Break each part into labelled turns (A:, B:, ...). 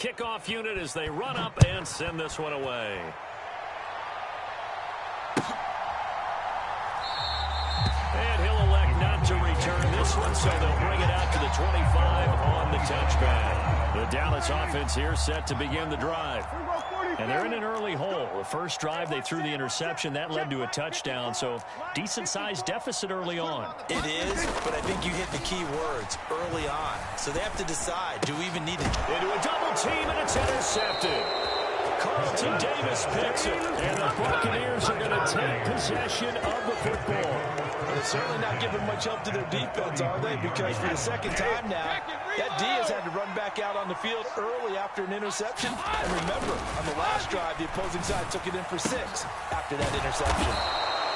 A: kickoff unit as they run up and send this one away. And he'll elect not to return this one, so they'll bring it out to the 25 on the touchback. The Dallas offense here set to begin the drive. And they're in an early hole. The first drive, they threw the interception. That led to a touchdown, so decent-sized deficit early on.
B: It is, but I think you hit the key words, early on. So they have to decide, do we even need it?
A: Into a double team, and it's intercepted. Carlton Davis picks it, and the Buccaneers are going to take possession of the football.
B: They're certainly not giving much help to their defense, are they? Because for the second time now, that Diaz had to run back out on the field early after an interception. And remember, on the last drive, the opposing side took it in for 6 after that interception.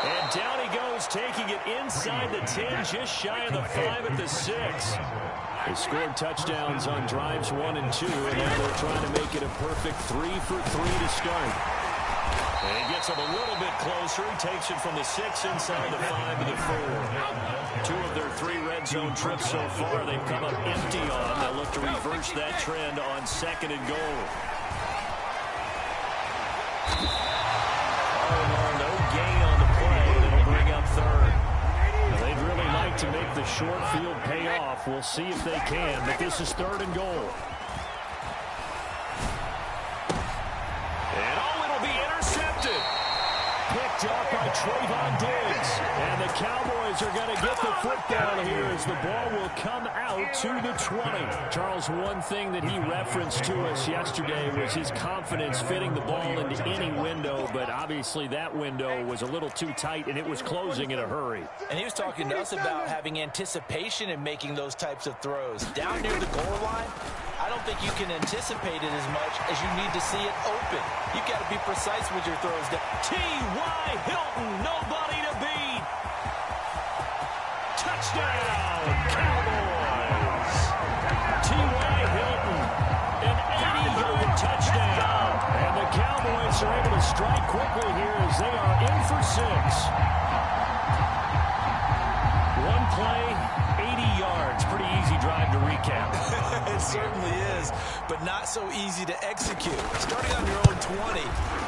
A: And down he goes, taking it inside the 10, just shy of the 5 at the 6. They scored touchdowns on drives 1 and 2, and now they're trying to make it a perfect 3 for 3 to start. And he gets him a little bit closer. He takes it from the 6 inside the 5 to the 4. 2 of their 3 red zone trips so far they've come up empty on. They'll look to reverse that trend on 2nd and goal. No gain on the play. That'll bring up 3rd. Now, they'd really like to make the short field pay off. We'll see if they can, but this is 3rd and goal. Picked up by Trayvon Diggs. And the Cowboys are going to get the football here as the ball will come out to the 20. Charles, one thing that he referenced to us yesterday was his confidence fitting the ball into any window, but obviously that window was a little too tight, and it was closing in a hurry.
B: And he was talking to us about having anticipation in making those types of throws. Down near the goal line, I don't think you can anticipate it as much as you need to see it open. You've got to be precise with your throws.
A: T.Y. Hilton, nobody to beat. Touchdown, Cowboys. T.Y. Hilton, an 80-yard touchdown. And the Cowboys are able to strike quickly here as they are in for 6. One play, 80 yards. Pretty easy drive to recap.
B: It certainly is, but not so easy to execute. Starting on your own 20,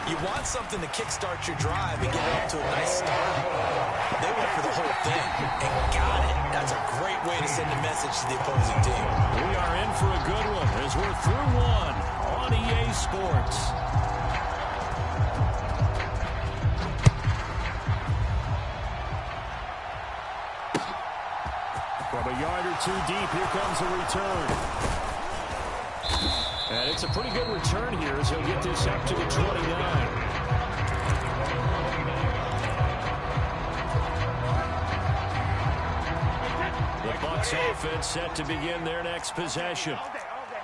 B: you want something to kickstart your drive and get it up to a nice start. They went for the whole thing and got it. That's a great way to send a message to the opposing team.
A: We are in for a good one as we're through 1 on EA Sports. From a yard or 2 deep, here comes a return. And it's a pretty good return here as he'll get this up to the 29. The Bucs offense set to begin their next possession.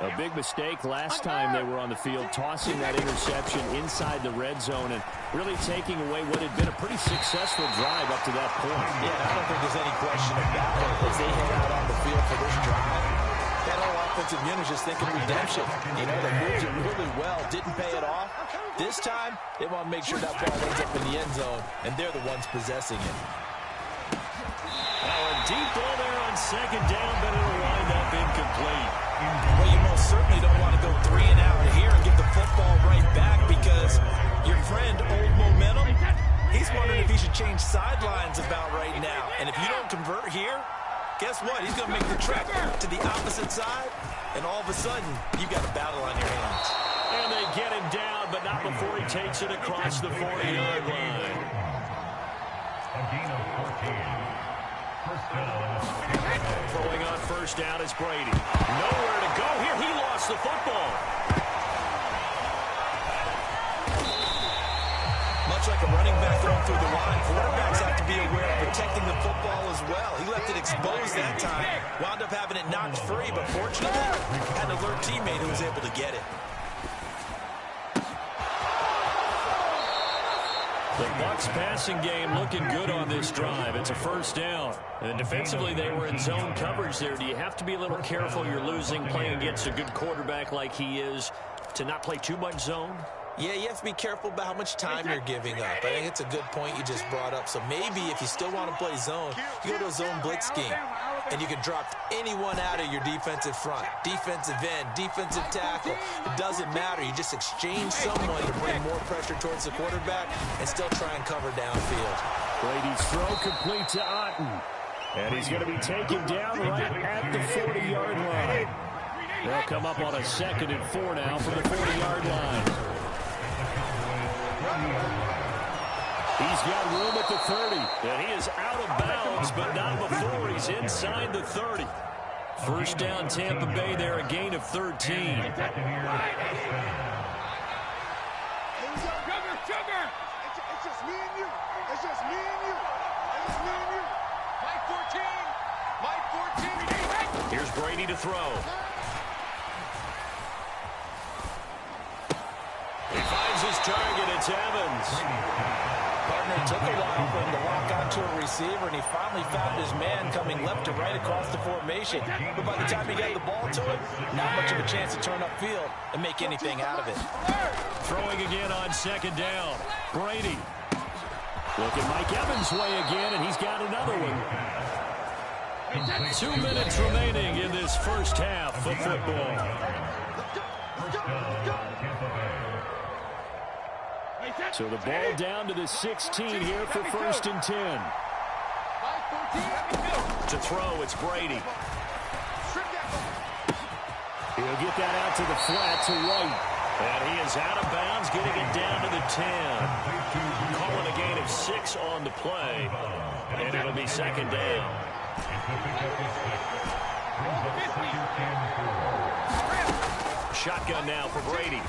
A: A big mistake last time they were on the field, tossing that interception inside the red zone and really taking away what had been a pretty successful drive up to that point.
B: Yeah, I don't think there's any question about it as they head out on the field for this drive. That whole offensive unit is just thinking redemption. You know, they moved it really well, didn't pay it off. This time, they want to make sure that ball ends up in the end zone, and they're the ones possessing it.
A: Now a deep ball there on 2nd down, but it'll wind up incomplete.
B: Well, you most certainly don't want to go 3 and out here and give the football right back because your friend, Old Momentum, he's wondering if he should change sidelines about right now. And if you don't convert here, guess what? He's going to make the trek to the opposite side, and all of a sudden, you've got a battle on your hands.
A: And they get him down, but not before he takes it across the 40-yard line. Throwing on 1st down is Brady. Nowhere to go here. He lost the football.
B: Much like a running back thrown through the line, quarterbacks have to be aware of protecting the football as well. He left it exposed that time. Wound up having it knocked free, but fortunately, had an alert teammate who was able to get it.
A: The Bucs passing game looking good on this drive. It's a 1st down. And defensively, they were in zone coverage there. Do you have to be a little careful? You're losing playing against a good quarterback like he is to not play too much zone?
B: Yeah, you have to be careful about how much time you're giving up. I think it's a good point you just brought up. So maybe if you still want to play zone, you go to a zone blitz scheme. And you can drop anyone out of your defensive front. Defensive end, defensive tackle. It doesn't matter. You just exchange someone to bring more pressure towards the quarterback and still try and cover downfield.
A: Brady's throw complete to Otten. And he's going to be taken down right at the 40-yard line. They'll come up on a 2nd and 4 now from the 40-yard line. He's got room at the 30. And he is out of bounds, but not before he's inside the 30. First down, Tampa Bay there, a gain of 13.
C: Sugar! It's just me and you. It's just me and you. It's me and you. Mike 14. Mike 14.
A: Here's Brady to throw. He finds his target. It's Evans.
B: Partner took a while for him to lock onto a receiver, and he finally found his man coming left to right across the formation. But by the time he got the ball to him, not much of a chance to turn upfield and make anything out of it.
A: Throwing again on 2nd down. Brady. Looking Mike Evans' way again, and he's got another one. 2 minutes remaining in this first half of football. So the ball down to the 16 here for 1st and 10. To throw, it's Brady. He'll get that out to the flat to White. And he is out of bounds, getting it down to the 10. Calling a gain of 6 on the play. And it'll be 2nd down. Shotgun now for Brady.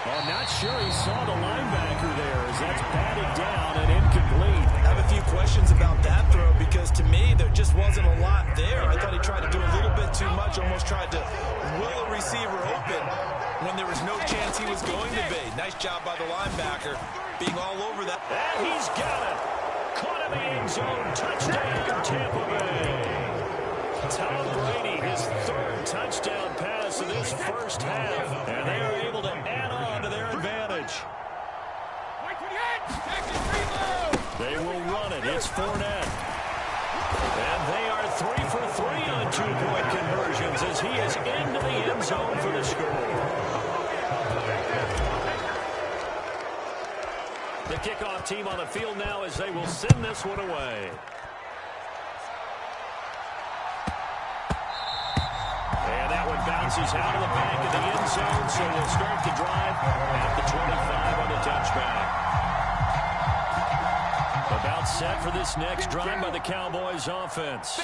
A: I'm not sure he saw the linebacker there as that's batted down and incomplete.
B: I have a few questions about that throw because to me there just wasn't a lot there. I thought he tried to do a little bit too much, almost tried to will a receiver open when there was no chance he was going to be. Nice job by the linebacker being all over that.
A: And he's got it. Caught in the end zone. Touchdown, Tampa Bay. Tom Brady, his 3rd touchdown pass of this first half. And they are able to add on to their advantage. They will run it. It's Fournette. And they are 3 for 3 on 2-point conversions as he is into the end zone for the score. The kickoff team on the field now as they will send this one away. And that one bounces out of the back of the end zone, so we'll start the drive at the 25 on the touchback. About set for this next drive by the Cowboys offense.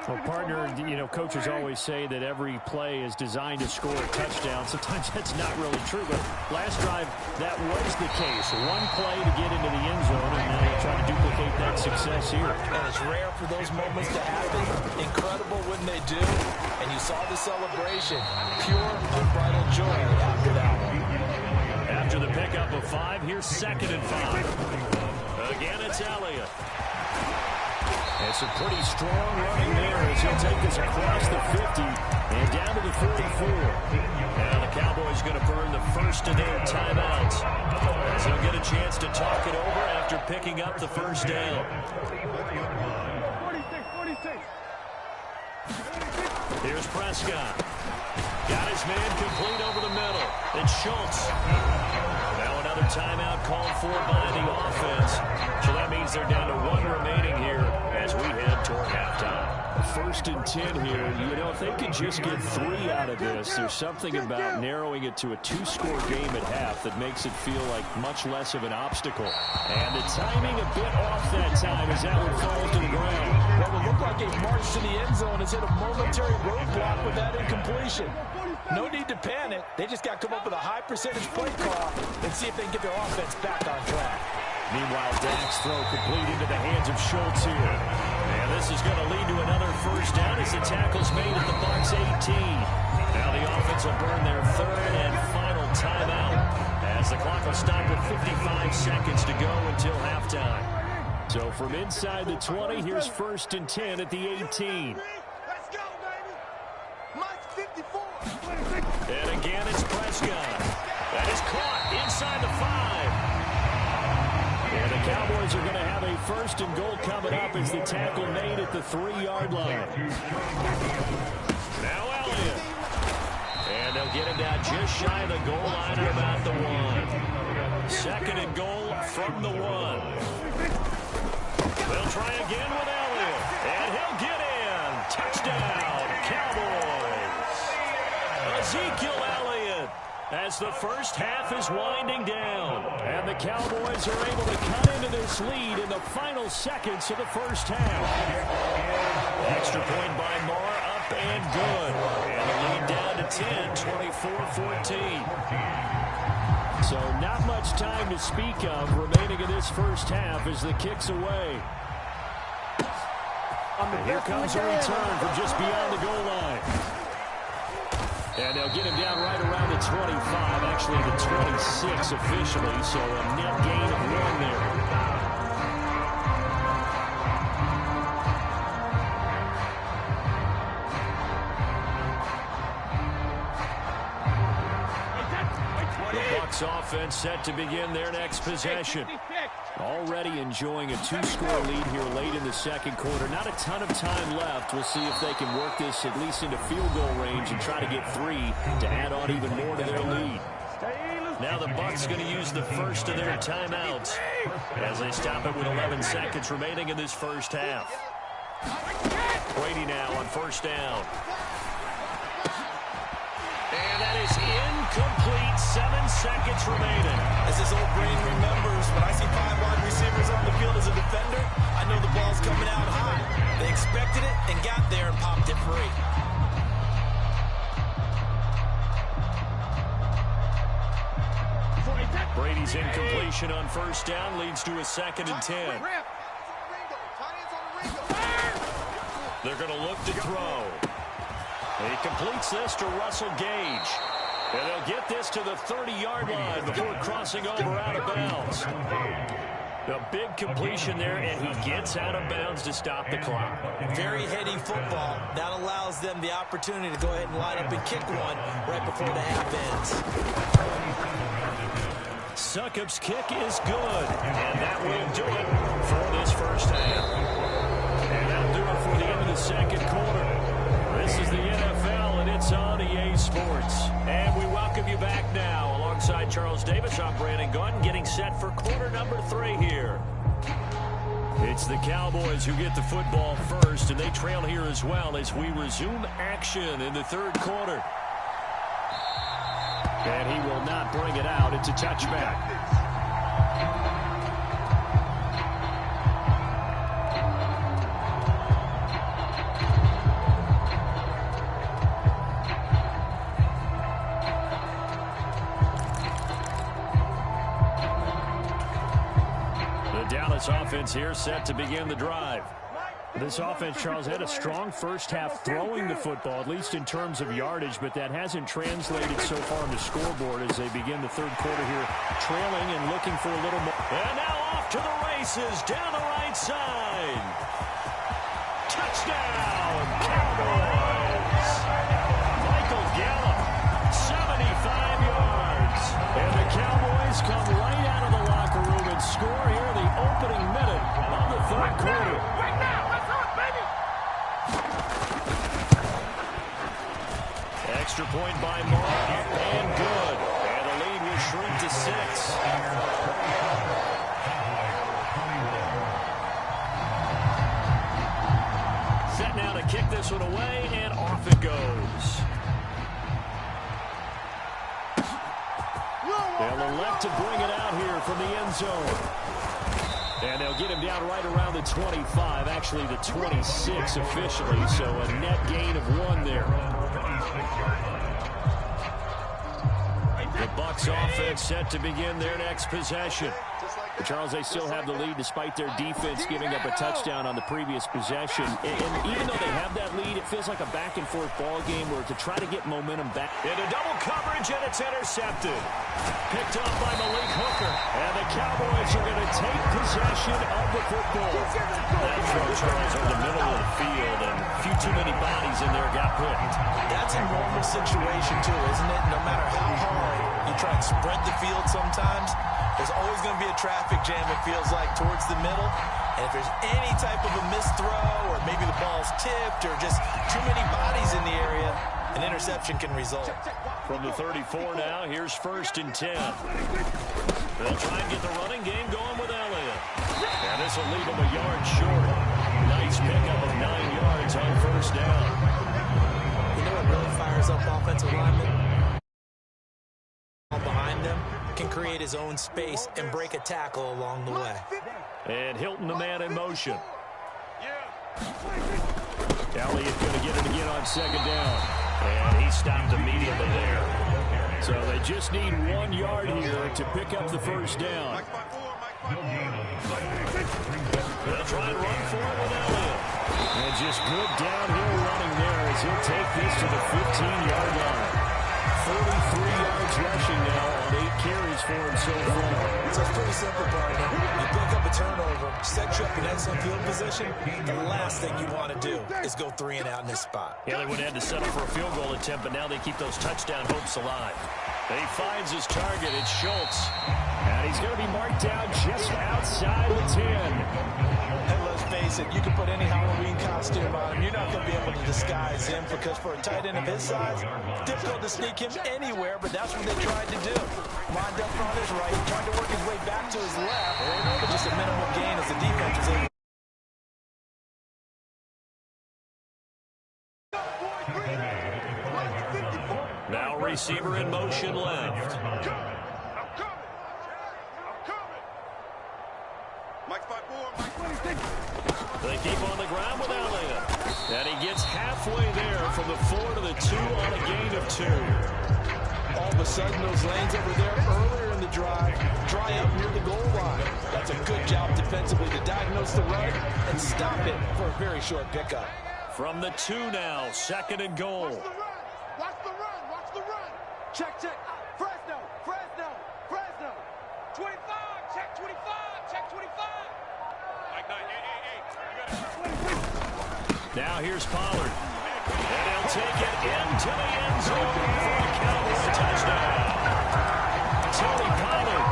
A: Well, partner, you know, coaches always say that every play is designed to score a touchdown. Sometimes that's not really true, but last drive, that was the case. One play to get into the end zone, and now they try to duplicate that success here.
B: And it's rare for those moments to happen. Incredible when they do. And you saw the celebration. Pure, unbridled joy after that one.
A: After the pickup of 5, here's 2nd and 5. Again, it's Elliott. It's a pretty strong running there as he'll take this across the 50 and down to the 44. Now the Cowboys going to burn the first of their timeouts as they'll get a chance to talk it over after picking up the first down. Here's Prescott. Got his man complete over the middle. It's Schultz. Now another timeout called for by the offense. So that means they're down to 1 remaining here as we head toward halftime. 1st and 10 here. You know, if they could just get 3 out of this, there's something about narrowing it to a 2-score game at half that makes it feel like much less of an obstacle. And the timing a bit off that time as that one falls to the ground.
B: What will look like a march to the end zone has hit a momentary roadblock with that incompletion. No need to panic. They just got to come up with a high percentage play call and see if they can get their offense back on track.
A: Meanwhile, Dak's throw complete into the hands of Schultz here. And this is going to lead to another first down as the tackle's made at the Bucs 18. Now the offense will burn their 3rd and final timeout as the clock will stop with 55 seconds to go until halftime. So from inside the 20, here's 1st and 10 at the 18.
C: Let's go, baby. Mike's 54.
A: And again. It's Prescott. That is caught inside the 5. And the Cowboys are going to have a 1st and goal coming up as the tackle made at the 3-yard line. Now Elliott. And they'll get him down just shy of the goal line at about the 1. 2nd and goal from the 1. They'll try again with Elliott. And he'll get in. Touchdown, Cowboys. Ezekiel Elliott, as the first half is winding down. And the Cowboys are able to cut into this lead in the final seconds of the first half. Extra point by Moore, up and good. And the lead down to 10, 24-14. So not much time to speak of remaining in this first half as the kick's away. And here comes a return from just beyond the goal line. And they'll get him down right around the 25, actually the 26 officially, so a net gain of 1 there. The Bucs offense set to begin their next possession. Already enjoying a 2-score lead here late in the 2nd quarter. Not a ton of time left. We'll see if they can work this at least into field goal range and try to get 3 to add on even more to their lead. Now the Bucs going to use the first of their timeouts as they stop it with 11 seconds remaining in this first half. Brady now on 1st down. And that is incomplete. 7 seconds remaining.
B: As his old brain remembers, when I see 5 wide receivers on the field as a defender, I know the ball's coming out high. They expected it and got there and popped it free.
A: Brady's incompletion on 1st down leads to a 2nd and 10. They're going to look to throw. He completes this to Russell Gage. And they'll get this to the 30-yard line before crossing over out of bounds. A big completion there, and he gets out of bounds to stop the clock.
B: Very heady football. That allows them the opportunity to go ahead and line up and kick one right before the half ends.
A: Succop's kick is good, and that will do it for this first half. And that'll do it for the end of the 2nd quarter. This is the NFL, and it's on EA Sports. And we welcome you back now. Alongside Charles Davis, I'm Brandon Gaudin, getting set for quarter number 3 here. It's the Cowboys who get the football first, and they trail here as well as we resume action in the 3rd quarter. And he will not bring it out. It's a touchback. Dallas offense here set to begin the drive. This offense, Charles, had a strong first half throwing the football, at least in terms of yardage, but that hasn't translated so far on the scoreboard as they begin the 3rd quarter here, trailing and looking for a little more. And now off to the races down the right side. Touchdown, Cowboys. Michael Gallup, 75 yards. And the Cowboys come right out of the locker room and score here in the opening minute of the 3rd quarter. Extra point by Moore, up and good. And the lead will shrink to 6. Set now to kick this one away, and off it goes. They'll elect to bring it out here from the end zone. And they'll get him down right around the 25, actually the 26 officially, so a net gain of 1 there. The Bucs offense set to begin their next possession.
C: Just like
A: Charles, they still have the lead despite their defense giving up a touchdown on the previous possession. And even though they have that lead, it feels like a back-and-forth ball game where to try to get momentum back.
D: Into double coverage, and it's intercepted. Picked off by Malik Hooker. And the Cowboys are going to take possession of the football.
A: That throw, Charles, in the middle of the field, and a few too many bodies in there got picked.
B: That's a normal situation, too, isn't it? No matter how hard you try and spread the field sometimes, there's always going to be a traffic jam, it feels like, towards the middle. And if there's any type of a missed throw or maybe the ball's tipped or just too many bodies in the area, an interception can result.
A: From the 34 now, here's 1st and 10. They'll try and get the running game going with Elliott. And this will leave him a yard short. Nice pickup of 9 yards on 1st down.
B: You know what really fires up offensive linemen? Behind them can create his own space and break a tackle along the way.
A: And Hilton, the man in motion. Elliott going to get it again on 2nd down. And he stopped immediately there. So they just need 1 yard here to pick up the 1st down. They'll try and run for it with Elliott. And just good downhill running there as he'll take this to the 15-yard line. 43 yards rushing now on 8 carries for him so far.
B: So it's pretty simple, partner. You pick up a turnover, set you up in excellent field position. The last thing you want to do is go 3 and out in this spot.
A: Yeah, they would have had to settle for a field goal attempt, but now they keep those touchdown hopes alive. And he finds his target. It's Schultz. And he's going to be marked down just outside the 10.
B: And let's face it, you can put any Halloween costume on him. You're not going to be able to disguise him because for a tight end of his size, difficult to sneak him anywhere, but that's what they tried to do. Lined up on his right, tried to work his way back to his left, but just a minimal gain as the defense was able.
A: Now receiver in motion left. They keep on the ground with Elliott. And he gets halfway there from the 4 to the 2 on a gain of 2.
B: All of a sudden, those lanes over there earlier in the drive dry up near the goal line. That's a good job defensively to diagnose the run and stop it for a very short pickup.
A: From the 2 now, 2nd and goal.
C: Watch the run. Watch the run. Check. Fresno. 25. Check 25. Check 25.
A: Now here's Pollard. And he'll take it into the end zone for a Cowboy touchdown. Tony Pollard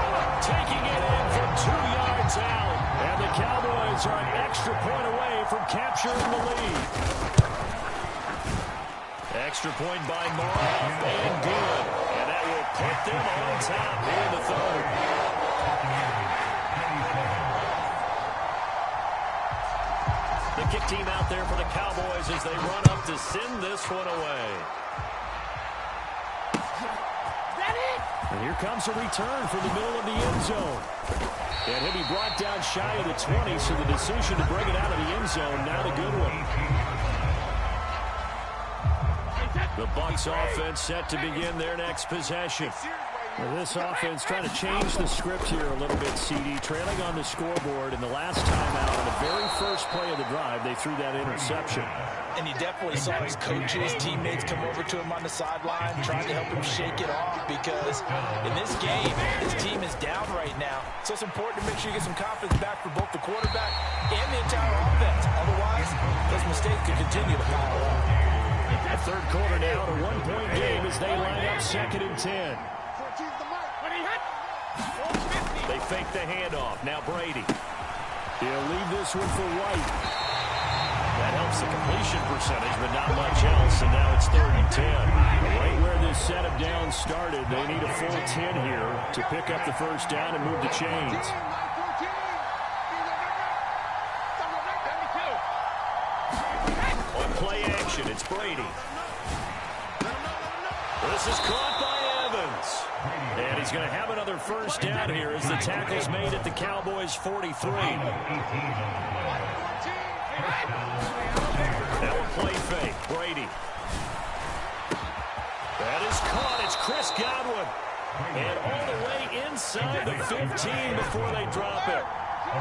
A: taking it in from 2 yards out. And the Cowboys are an extra point away from capturing the lead. Extra point by Moore and good. And that will put them on top in the 3rd. The kick team out there for the Cowboys as they run up to send this one away. And here comes a return from the middle of the end zone. And he'll be brought down shy of the 20, so the decision to bring it out of the end zone, not a good one. The Bucs offense set to begin their next possession. Well, this offense trying to change the script here a little bit, CD. Trailing on the scoreboard, and the last time out, on the very first play of the drive, they threw that interception.
B: And you definitely saw his coaches, teammates come over to him on the sideline, trying to help him shake it off because in this game, his team is down right now. So it's important to make sure you get some confidence back for both the quarterback and the entire offense. Otherwise, those mistakes could continue to pile up.
A: The 3rd quarter now, a 1-point game as they line up 2nd and 10. They fake the handoff. Now Brady. He'll leave this one for White. That helps the completion percentage, but not much else. And now it's 3rd and 10. Right where this setup down started, they need a full 10 here to pick up the 1st down and move the chains. On play action, it's Brady. This is caught by Evans. And he's going to have another 1st down here as the tackle's made at the Cowboys' 43. Now a play fake. Brady. That is caught. It's Chris Godwin.
D: And all the way inside the 15 before they drop it.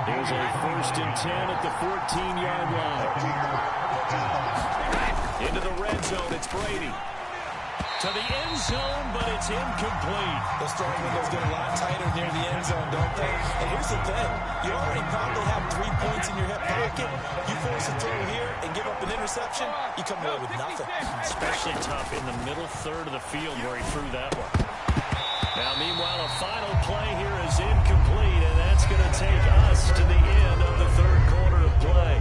A: There's a 1st and 10 at the 14-yard line.
D: Into the red zone, it's Brady. To the end zone, but it's incomplete.
B: Those throwing windows get a lot tighter near the end zone, don't they? And here's the thing. You already probably have 3 points in your hip pocket. You force a throw here and give up an interception, you come away with nothing.
D: Especially tough in the middle third of the field where he threw that one. Now, meanwhile, a final play here is incomplete, and that's going to take us to the end of the third quarter of play.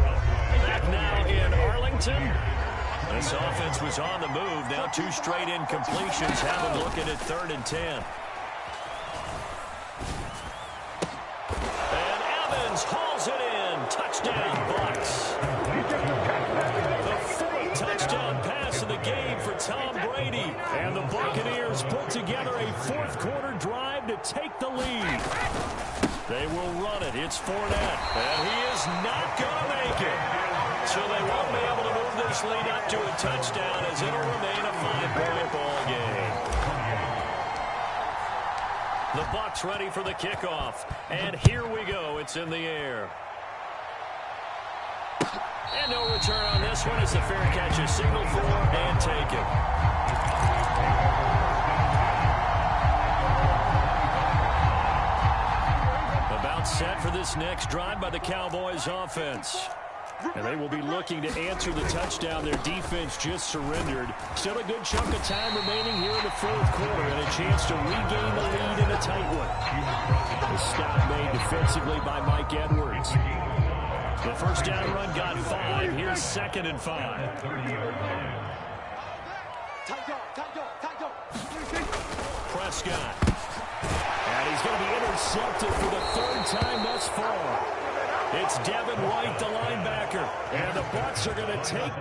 D: Back now in Arlington. This offense was on the move. Now 2 straight incompletions. Have them looking at 3rd and 10. And Evans hauls it in. Touchdown, Bucs. The 4th touchdown pass of the game for Tom Brady. And the Buccaneers put together a 4th quarter drive to take the lead. They will run it. It's Fournette. And he is not going to make it. So they won't be able to move this lead up to a touchdown as it'll remain a 5-point ball game. The Bucs ready for the kickoff. And here we go. It's in the air. And no return on this one. It's a fair catch, a signal for and take it. About set for this next drive by the Cowboys offense. And they will be looking to answer the touchdown their defense just surrendered. Still a good chunk of time remaining here in the 4th quarter and a chance to regain the lead in a tight one. The stop made defensively by Mike Edwards. The first down run got 5. Here's 2nd and 5. Prescott. And he's going to be intercepted for the 3rd time thus far. It's Devin White, the linebacker. And the Bucs are going to take